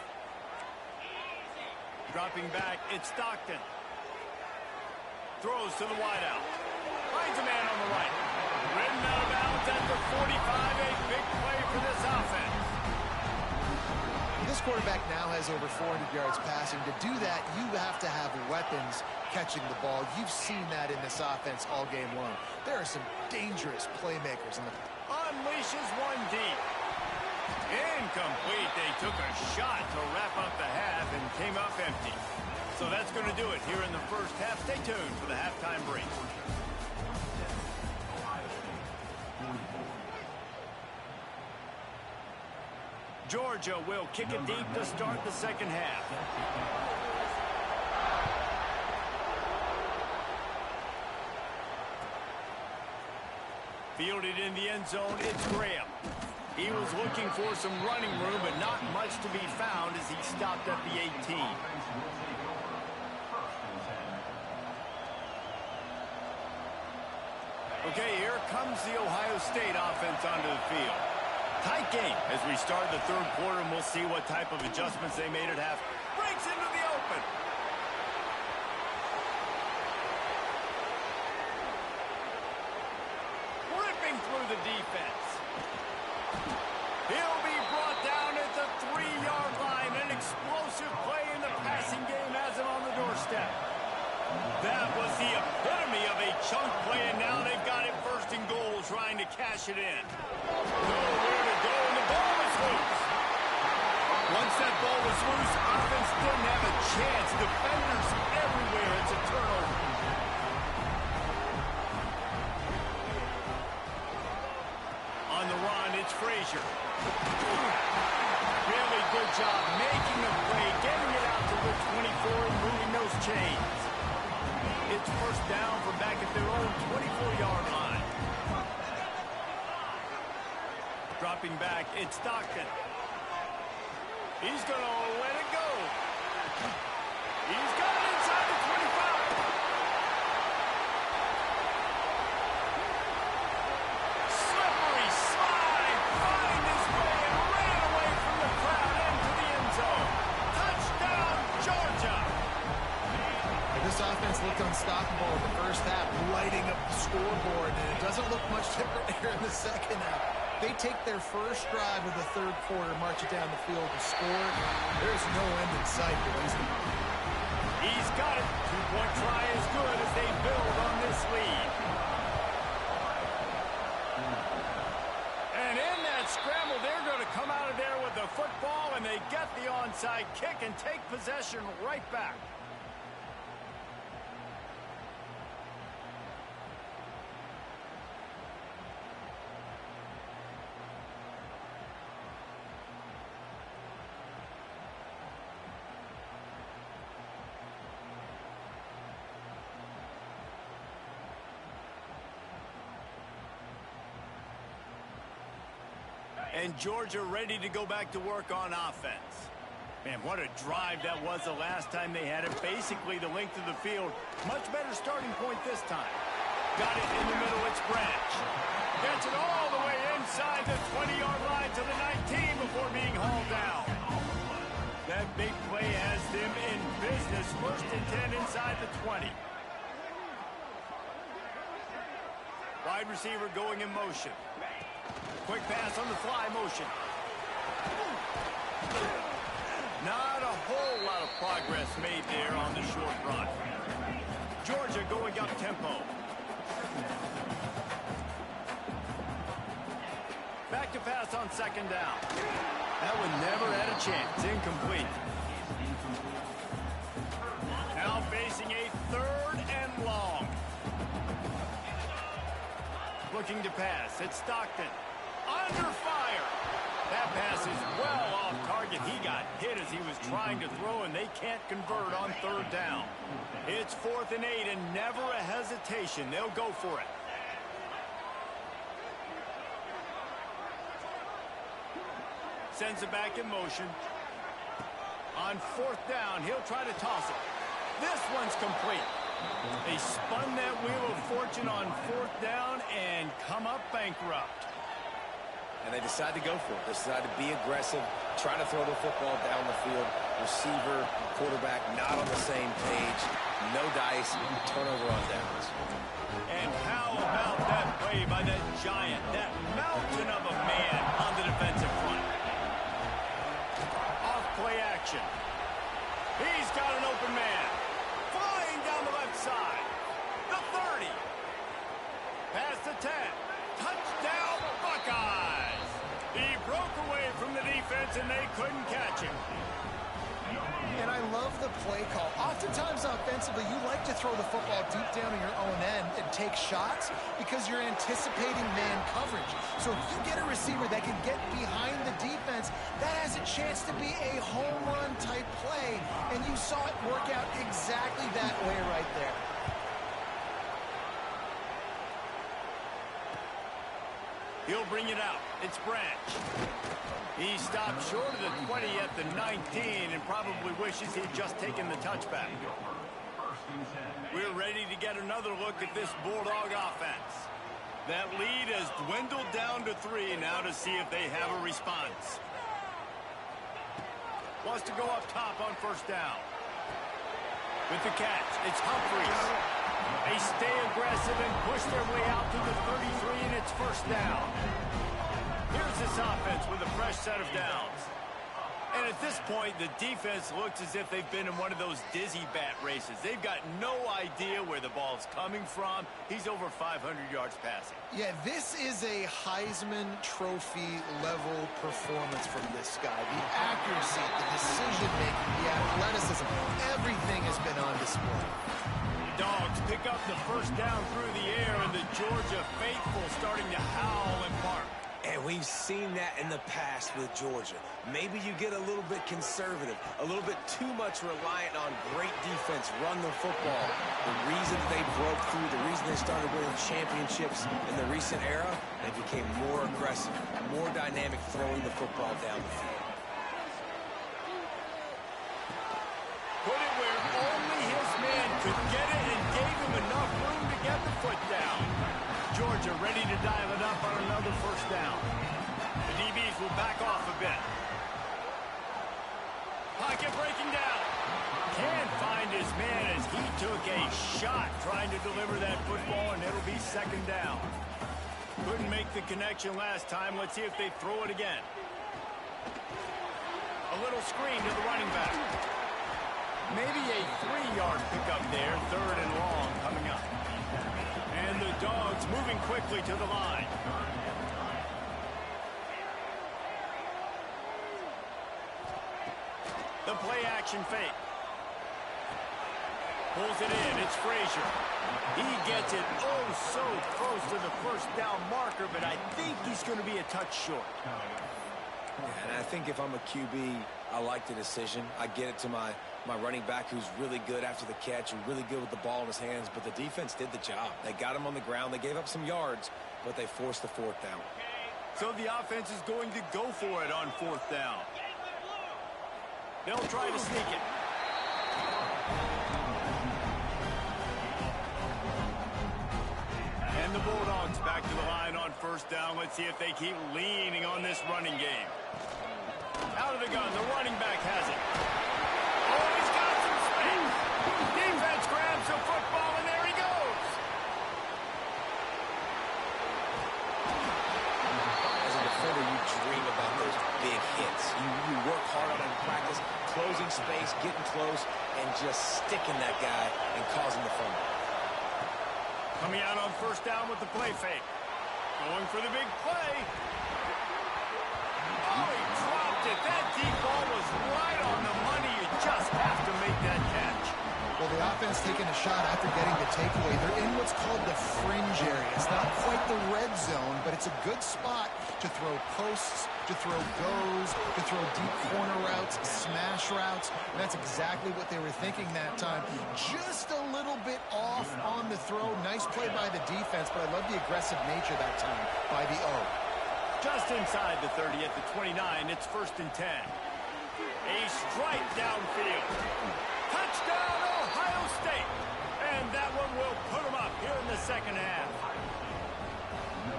Dropping back, it's Stockton. Throws to the wideout. Finds a man on the right. Ridden out of bounds at the 45. A big play for this offense. This quarterback now has over 400 yards passing. To do that, you have to have weapons catching the ball. You've seen that in this offense all game long. There are some dangerous playmakers in the... Unleashes one deep. Incomplete. They took a shot to wrap up the half and came up empty. So that's going to do it here in the first half. Stay tuned for the halftime break. Georgia will kick it deep to start the second half. Fielded in the end zone, it's Graham. He was looking for some running room, but not much to be found as he stopped at the 18. Okay, here comes the Ohio State offense onto the field. Tight game as we start the third quarter, and we'll see what type of adjustments they made at half. Breaks into the open. Ripping through the defense. He'll be brought down at the 3-yard line. An explosive play in the passing game has him on the doorstep. That was the epitome of a chunk play, and now they've got it first and goal, trying to cash it in. Nowhere to go, and the ball was loose. Once that ball was loose, offense didn't have a chance. Defenders everywhere. It's a turnover. On the run, it's Frazier. Really good job making a play, getting it out to the 24 and moving those chains. It's first down from back at their own 24-yard line. Dropping back, it's Stockton. He's going to let it go. He's got it inside the 25. Slippery slide, find his way and ran away from the crowd into the end zone. Touchdown, Georgia. This offense looked unstoppable in the first half, lighting up the scoreboard, and it doesn't look much different here in the second half. They take their first drive of the third quarter, march it down the field to score. There's no end in sight for these people. He's got it. Two-point try is good as they build on this lead. And in that scramble, they're going to come out of there with the football, and they get the onside kick and take possession right back. And Georgia ready to go back to work on offense. Man, what a drive that was the last time they had it. Basically the length of the field. Much better starting point this time. Got it in the middle, it's Branch. Gets it all the way inside the 20-yard line to the 19 before being hauled down. That big play has them in business. First and 10 inside the 20. Wide receiver going in motion. Quick pass on the fly motion. Not a whole lot of progress made there on the short run. Georgia going up tempo. Back to pass on second down. That one never had a chance. Incomplete. Now facing a third and long. Looking to pass. It's Stockton. Under fire. That pass is well off target. He got hit as he was trying to throw, and they can't convert on third down. It's 4th and 8, and never a hesitation. They'll go for it. Sends it back in motion. On 4th down, he'll try to toss it. This one's complete. They spun that wheel of fortune on 4th down and come up bankrupt. And they decide to go for it. They decide to be aggressive, try to throw the football down the field. Receiver, quarterback, not on the same page. No dice, turnover on downs. And how about that play by that giant, that mountain of a man on the defensive front? play action. He's got an open man. Flying down the left side. The 30. Past the 10. Touchdown, Buckeyes. He broke away from the defense, and they couldn't catch him. And I love the play call. Oftentimes offensively, you like to throw the football deep down in your own end and take shots because you're anticipating man coverage. So if you get a receiver that can get behind the defense, that has a chance to be a home run type play. And you saw it work out exactly that way right there. He'll bring it out. It's Branch. He stopped short of the 20 at the 19 and probably wishes he'd just taken the touchback. We're ready to get another look at this Bulldog offense. That lead has dwindled down to 3 now to see if they have a response. Wants to go up top on first down. With the catch, it's Humphries. They stay aggressive and push their way out to the 33, and it's first down. Here's this offense with a fresh set of downs. And at this point, the defense looks as if they've been in one of those dizzy bat races. They've got no idea where the ball's coming from. He's over 500 yards passing. Yeah, this is a Heisman Trophy level performance from this guy. The accuracy, the decision-making, the athleticism, everything has been on display. Dogs pick up the first down through the air, and the Georgia faithful starting to howl and bark. And we've seen that in the past with Georgia. Maybe you get a little bit conservative, a little bit too much reliant on great defense, run the football. The reason they broke through, the reason they started winning championships in the recent era, they became more aggressive, more dynamic throwing the football down the field. Put it where only his man could get it and gave him enough room to get the foot down. Georgia ready to dial it up on another first down. The DBs will back off a bit. Pocket breaking down. Can't find his man as he took a shot trying to deliver that football, and it'll be second down. Couldn't make the connection last time. Let's see if they throw it again. A little screen to the running back. Maybe a 3-yard pickup there, third and long coming up. And the Dogs moving quickly to the line. The play action fake. Pulls it in. It's Frazier. He gets it oh so close to the first down marker, but I think he's going to be a touch short. Yeah, and I think if I'm a QB, I like the decision. I get it to my running back who's really good after the catch and really good with the ball in his hands, but the defense did the job. They got him on the ground. They gave up some yards, but they forced the fourth down. So the offense is going to go for it on fourth down. They'll try to sneak it. And the Bulldogs back to the line on first down. Let's see if they keep leaning on this running game. Out of the gun, the running back has it. Oh, he's got some space. Defense grabs the football, and there he goes. As a defender, you dream about those big hits. You work hard on it in practice, closing space, getting close, and just sticking that guy and causing the fumble. Coming out on first down with the play fake. Going for the big play. Oh, he dropped it. That deep ball was right on the money. You just have to make that catch. Well, the offense taking a shot after getting the takeaway. They're in what's called the fringe area. It's not quite the red zone, but it's a good spot to throw posts, to throw goes, to throw deep corner routes, smash routes. And that's exactly what they were thinking that time. Just a little bit off on the throw. Nice play by the defense, but I love the aggressive nature that time by the O. Just inside the 30 at the 29, it's first and 10. A strike downfield. Touchdown, Ohio State. And that one will put them up here in the second half.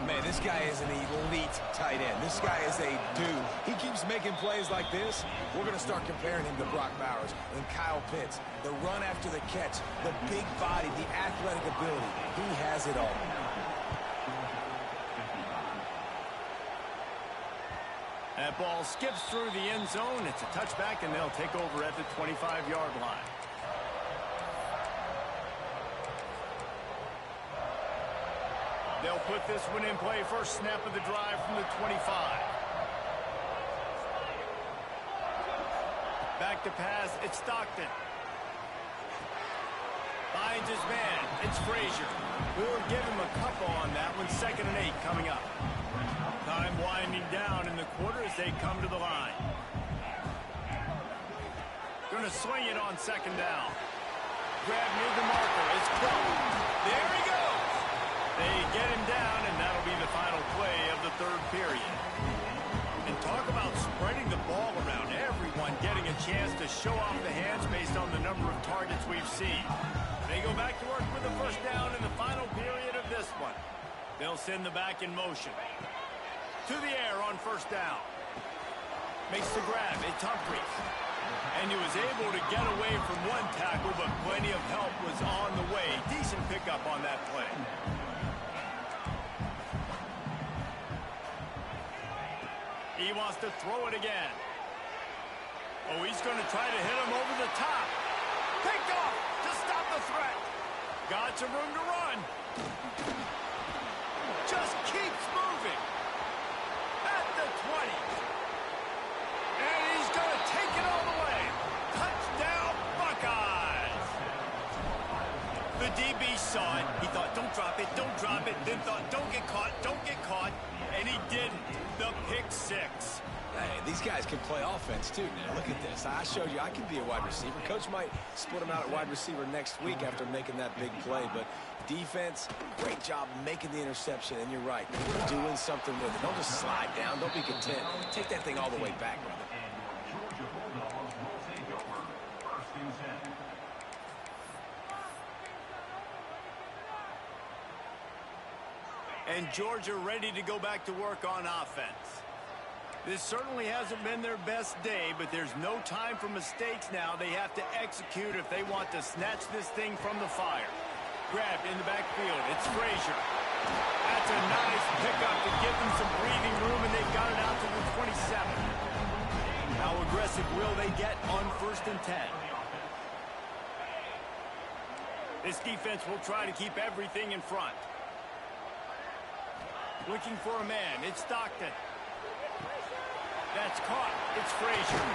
Man, this guy is an elite tight end. This guy is a dude. He keeps making plays like this. We're going to start comparing him to Brock Bowers and Kyle Pitts. The run after the catch, the big body, the athletic ability. He has it all. That ball skips through the end zone. It's a touchback, and they'll take over at the 25-yard line. They'll put this one in play. First snap of the drive from the 25. Back to pass. It's Stockton. Finds his man. It's Frazier. We'll give him a couple on that one. 2nd and 8 coming up. Time winding down in the quarter as they come to the line. Going to swing it on 2nd down. Grab near the marker. It's Crow. There he goes. They get him down, and that'll be the final play of the 3rd period. And talk about spreading the ball around. Everyone getting a chance to show off the hands based on the number of targets we've seen. They go back to work with the 1st down in the final period of this one. They'll send the back in motion. To the air on 1st down. Makes the grab. It's Humphries. And he was able to get away from one tackle, but plenty of help was on the way. Decent pickup on that play. He wants to throw it again. Oh, he's going to try to hit him over the top. Picked off to stop the threat. Got some room to run. Just keeps moving. At the 20. And he's going to take it all the way. Touchdown, Buckeyes. The DB saw it. He thought, don't drop it, don't drop it. Then thought, don't get caught, don't get caught. And he didn't. The pick 6. Hey, these guys can play offense, too, now. Look at this. I showed you I can be a wide receiver. Coach might split him out at wide receiver next week after making that big play. But defense, great job making the interception. And you're right, doing something with it. Don't just slide down. Don't be content. Take that thing all the way back, brother. And Georgia ready to go back to work on offense. This certainly hasn't been their best day, but there's no time for mistakes now. They have to execute if they want to snatch this thing from the fire. Grabbed in the backfield. It's Frazier. That's a nice pickup to give them some breathing room, and they've got it out to the 27. How aggressive will they get on 1st and 10? This defense will try to keep everything in front. Looking for a man. It's Stockton. That's caught. It's Frazier.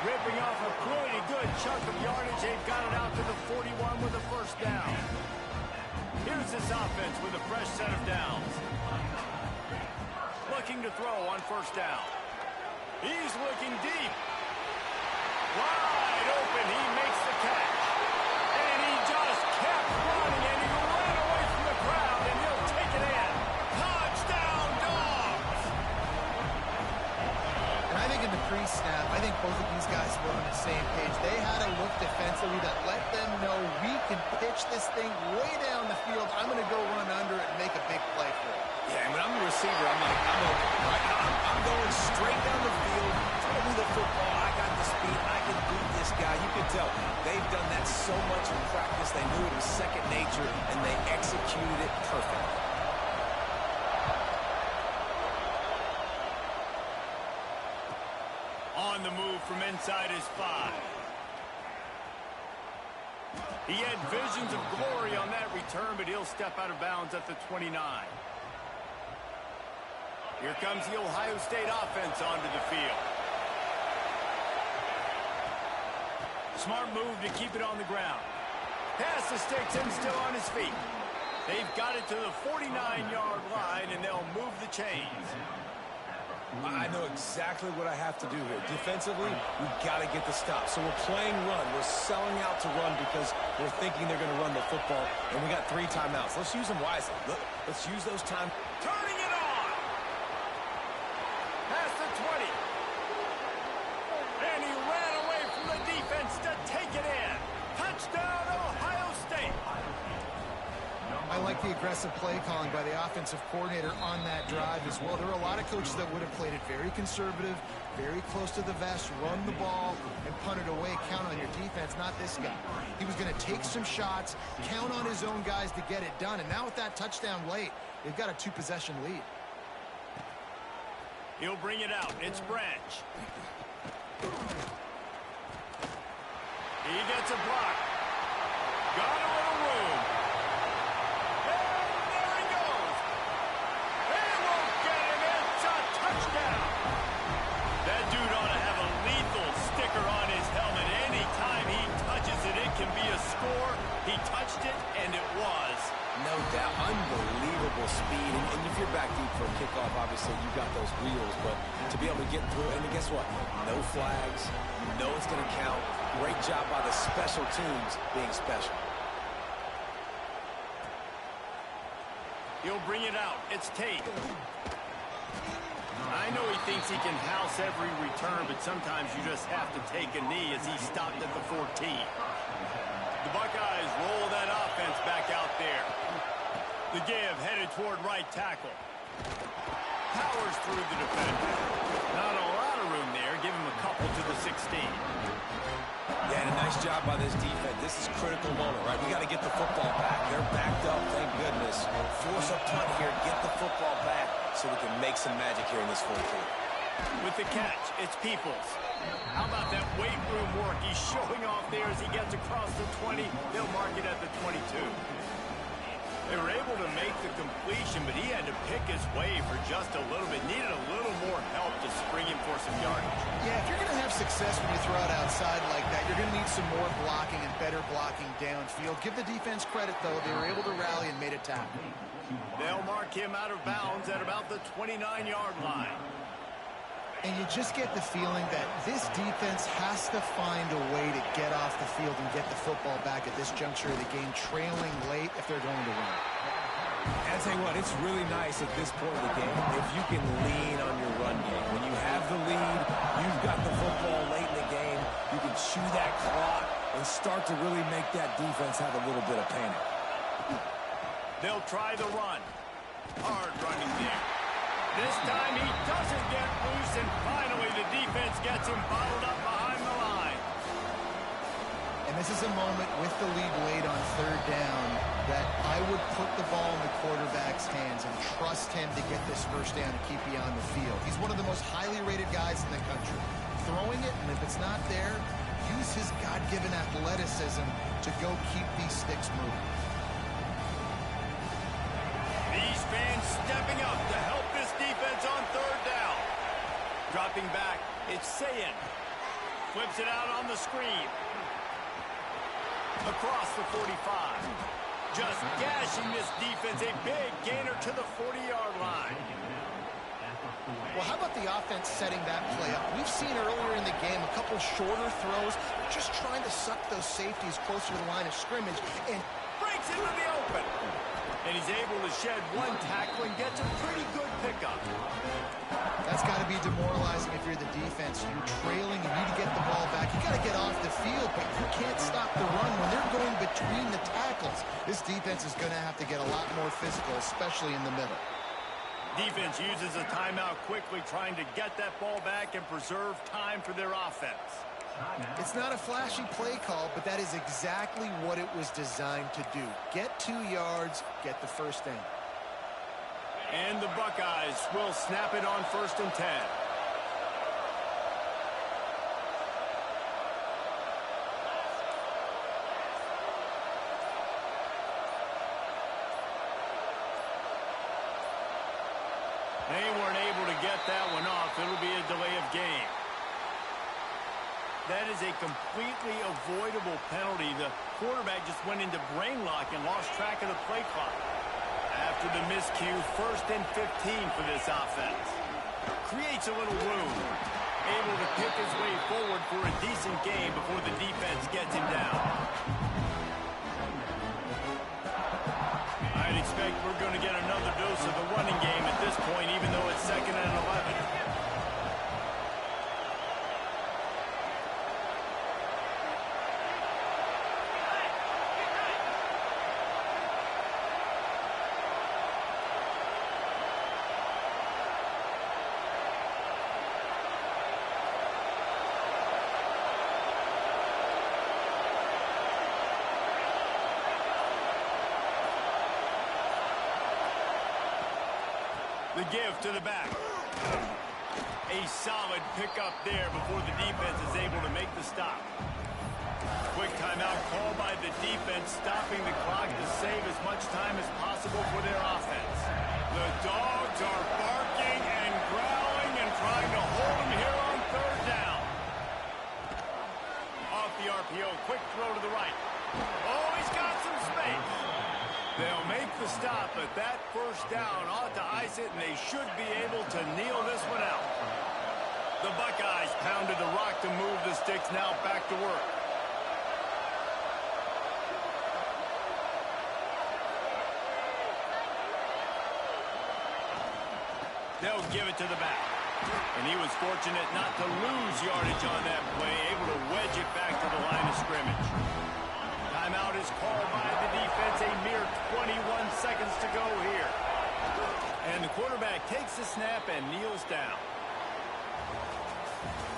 Ripping off a pretty good chunk of yardage. They've got it out to the 41 with a 1st down. Here's this offense with a fresh set of downs. Looking to throw on 1st down. He's looking deep. Wide open. He makes the catch. And he just kept running, and he ran away from the crowd, and he'll take it in. Touchdown, Dogs! And I think in the pre-snap, I think both of these guys were on the same page. They had a look defensively that let them know we can pitch this thing way down the field. I'm going to go run under it and make a big play for it. Yeah, and when I'm the receiver, I'm like, I'm open. Right? I'm going straight down the field. Throw me the football. I got the speed. I can beat this guy. You can tell they've done that so much in practice. They knew it was second nature, and they executed it perfectly. On the move from inside his 5. He had visions of glory on that return, but he'll step out of bounds at the 29. Here comes the Ohio State offense onto the field. Smart move to keep it on the ground. Pass the sticks and still on his feet. They've got it to the 49-yard line, and they'll move the chains. I know exactly what I have to do here. Defensively, we've got to get the stop. So we're playing run. We're selling out to run because we're thinking they're going to run the football, and we got 3 timeouts. Let's use them wisely. Look, let's use those time. Turning it on! Past the 20. And he ran away from the defense to take it in. Touchdown, Ohio State! I like the aggressive play calling by the offensive coordinator on that drive as well. There are a lot of coaches that would have played it very conservative, very close to the vest, run the ball, and punt it away. Count on your defense, not this guy. He was going to take some shots, count on his own guys to get it done. And now with that touchdown late, they've got a 2-possession lead. He'll bring it out. It's Branch. He gets a block. Got a little room. And there he goes. He won't get him. It's a touchdown. That dude ought to have a lethal sticker on his helmet. Anytime he touches it, it can be a score. He touched it, and it was. No doubt. Unbelievable speed. And if you're back deep for a kickoff, obviously you've got those wheels. But to be able to get through, and guess what? No flags. You know it's going to count. Great job by the special teams being special. He'll bring it out. It's Tate. I know he thinks he can house every return, but sometimes you just have to take a knee as he stopped at the 14. The Buckeyes roll that offense back out there. The give headed toward right tackle. Powers through the defender. Not a lot of room there. Give him a couple to the 16. Yeah, and a nice job by this defense. This is a critical moment, right? We got to get the football back. They're backed up, thank goodness. Force up punt here, get the football back so we can make some magic here in this fourth quarter. With the catch, it's Peoples. How about that weight room work? He's showing off there as he gets across the 20. They'll mark it at the 22. They were able to make the completion, but he had to pick his way for just a little bit. Needed a little more help to spring him for some yardage. Yeah, if you're going to have success when you throw it outside like that, you're going to need some more blocking and better blocking downfield. Give the defense credit, though. They were able to rally and made a tackle. They'll mark him out of bounds at about the 29-yard line. And you just get the feeling that this defense has to find a way to get off the field and get the football back at this juncture of the game, trailing late if they're going to win. And I tell you what, it's really nice at this point of the game if you can lean on your run game. When you have the lead, you've got the football late in the game, you can chew that clock and start to really make that defense have a little bit of panic. They'll try the run. Hard running there. This time he doesn't get loose, and finally the defense gets him bottled up behind the line. And this is a moment with the lead late on third down that I would put the ball in the quarterback's hands and trust him to get this first down and keep you on the field. He's one of the most highly rated guys in the country. Throwing it, and if it's not there, use his God-given athleticism to go keep these sticks moving. These fans stepping up to help this defense on third down. Dropping back, it's Sayin. Flips it out on the screen. Across the 45. Just gashing this defense. A big gainer to the 40-yard line. Well, how about the offense setting that play up? We've seen earlier in the game a couple shorter throws, just trying to suck those safeties closer to the line of scrimmage and breaks into the open. And he's able to shed one tackle and gets a pretty good pickup. That's got to be demoralizing if you're the defense. You're trailing, you need to get the ball back. You got to get off the field, but you can't stop the run when they're going between the tackles. This defense is going to have to get a lot more physical, especially in the middle. Defense uses a timeout quickly, trying to get that ball back and preserve time for their offense. It's not a flashy play call, but that is exactly what it was designed to do. Get 2 yards, get the first down. And the Buckeyes will snap it on 1st and 10. They weren't able to get that one off. It'll be a delay of game. That is a completely avoidable penalty. The quarterback just went into brain lock and lost track of the play clock. After the miscue, 1st and 15 for this offense. Creates a little room. Able to pick his way forward for a decent game before the defense gets him down. I'd expect we're going to get another dose of the running game at this point, even though it's 2nd and 11. The give to the back. A solid pickup there before the defense is able to make the stop. Quick timeout called by the defense, stopping the clock to save as much time as possible for their offense. The Dogs are barking and growling and trying to hold them here on third down. Off the RPO, quick throw to the right. Oh, he's got some space. They'll make the stop, but that first down ought to ice it, and they should be able to kneel this one out. The Buckeyes pounded the rock to move the sticks, now back to work. They'll give it to the back. And he was fortunate not to lose yardage on that play, able to wedge it back to the line of scrimmage. Timeout is called by the defense. A mere 21 seconds to go here. And the quarterback takes the snap and kneels down.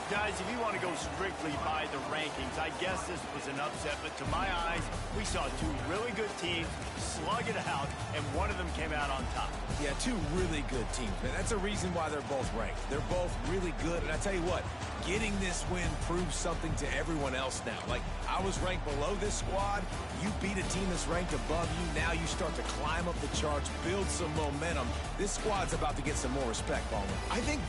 Guys, if you want to go strictly by the rankings, I guess this was an upset, but to my eyes, we saw two really good teams slug it out, and one of them came out on top. Yeah, two really good teams, man. That's a reason why they're both ranked. They're both really good, and I tell you what, getting this win proves something to everyone else now. Like, I was ranked below this squad. You beat a team that's ranked above you. Now you start to climb up the charts, build some momentum. This squad's about to get some more respect, Ballman. I think